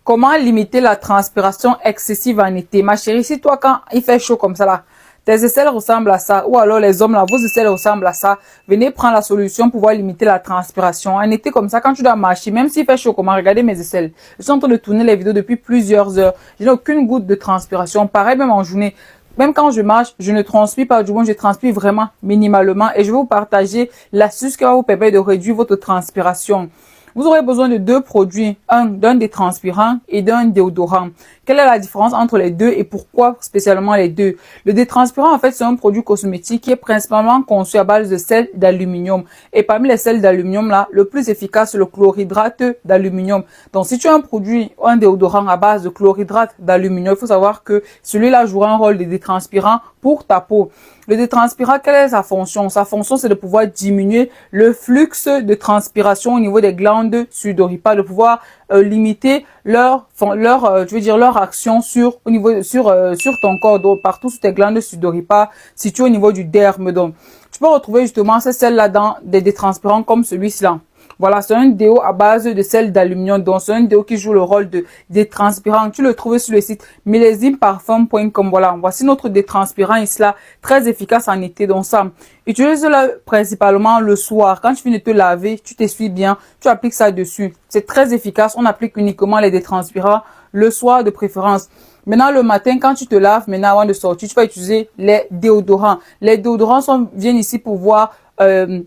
Comment limiter la transpiration excessive en été? Ma chérie, si toi, quand il fait chaud comme ça là, tes aisselles ressemblent à ça, ou alors les hommes là, vos aisselles ressemblent à ça, venez prendre la solution pour pouvoir limiter la transpiration. En été comme ça, quand tu dois marcher, même s'il fait chaud, comment, regardez mes aisselles. Je suis en train de tourner les vidéos depuis plusieurs heures. Je n'ai aucune goutte de transpiration. Pareil, même en journée. Même quand je marche, je ne transpire pas, du moins je transpire vraiment minimalement et je vais vous partager l'astuce qui va vous permettre de réduire votre transpiration. Vous aurez besoin de deux produits, d'un détranspirant et d'un déodorant. Quelle est la différence entre les deux et pourquoi spécialement les deux? Le détranspirant, en fait, c'est un produit cosmétique qui est principalement conçu à base de sel d'aluminium. Et parmi les sels d'aluminium, là, le plus efficace, c'est le chlorhydrate d'aluminium. Donc, si tu as un déodorant à base de chlorhydrate d'aluminium, il faut savoir que celui-là jouera un rôle de détranspirant pour ta peau. Le détranspirant, quelle est sa fonction? Sa fonction, c'est de pouvoir diminuer le flux de transpiration au niveau des glandes sudoripales, de pouvoir limiter leur action sur ton corps, donc partout sur tes glandes sudoripales, situées au niveau du derme. Donc, tu peux retrouver justement ces sels-là dans des détranspirants comme celui-ci-là. Voilà, c'est un déo à base de sel d'aluminium. Donc, c'est un déo qui joue le rôle de détranspirant. Tu le trouves sur le site millesimparfum.com. Voilà, voici notre détranspirant ici là, très efficace en été. Donc, ça, utilise-le principalement le soir. Quand tu finis de te laver, tu t'essuies bien, tu appliques ça dessus. C'est très efficace. On applique uniquement les détranspirants le soir de préférence. Maintenant, le matin, quand tu te laves, maintenant, avant de sortir, tu vas utiliser les déodorants. Les déodorants viennent ici pour voir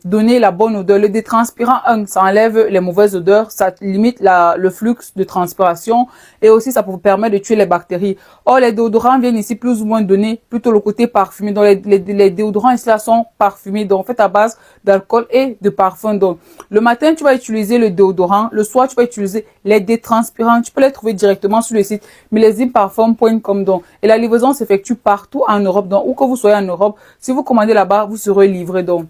donner la bonne odeur. Le détranspirant, ça enlève les mauvaises odeurs, ça limite le flux de transpiration et aussi ça peut vous permettre de tuer les bactéries. Or, les déodorants viennent ici plus ou moins donner plutôt le côté parfumé. Donc, les déodorants ici là sont parfumés, donc faits à base d'alcool et de parfum. Donc, le matin, tu vas utiliser le déodorant. Le soir, tu vas utiliser les détranspirants. Tu peux les trouver directement sur le site millesimparfum.com. Donc, et la livraison s'effectue partout en Europe. Donc, où que vous soyez en Europe, si vous commandez là-bas, vous serez livré. Donc,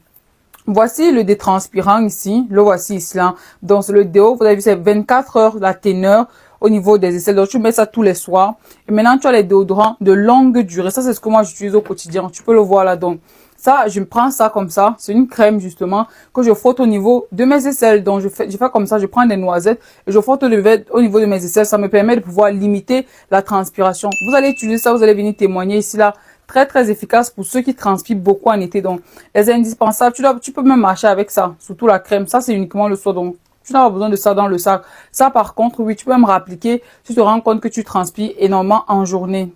voici le détranspirant ici, le voici ici là. Donc c'est le déo, vous avez vu c'est 24 heures la teneur au niveau des aisselles. Donc tu mets ça tous les soirs. Et maintenant tu as les déodorants de longue durée. Ça c'est ce que moi j'utilise au quotidien. Tu peux le voir là. Donc ça, je prends ça comme ça. C'est une crème justement que je frotte au niveau de mes aisselles. Donc je fais comme ça, je prends des noisettes et je frotte au niveau de mes aisselles. Ça me permet de pouvoir limiter la transpiration. Vous allez utiliser ça, vous allez venir témoigner ici là. Très très efficace pour ceux qui transpirent beaucoup en été. Donc les indispensables, tu peux même marcher avec ça, surtout la crème. Ça c'est uniquement le soir, donc tu n'as pas besoin de ça dans le sac. Ça par contre, oui, tu peux même réappliquer si tu te rends compte que tu transpires énormément en journée.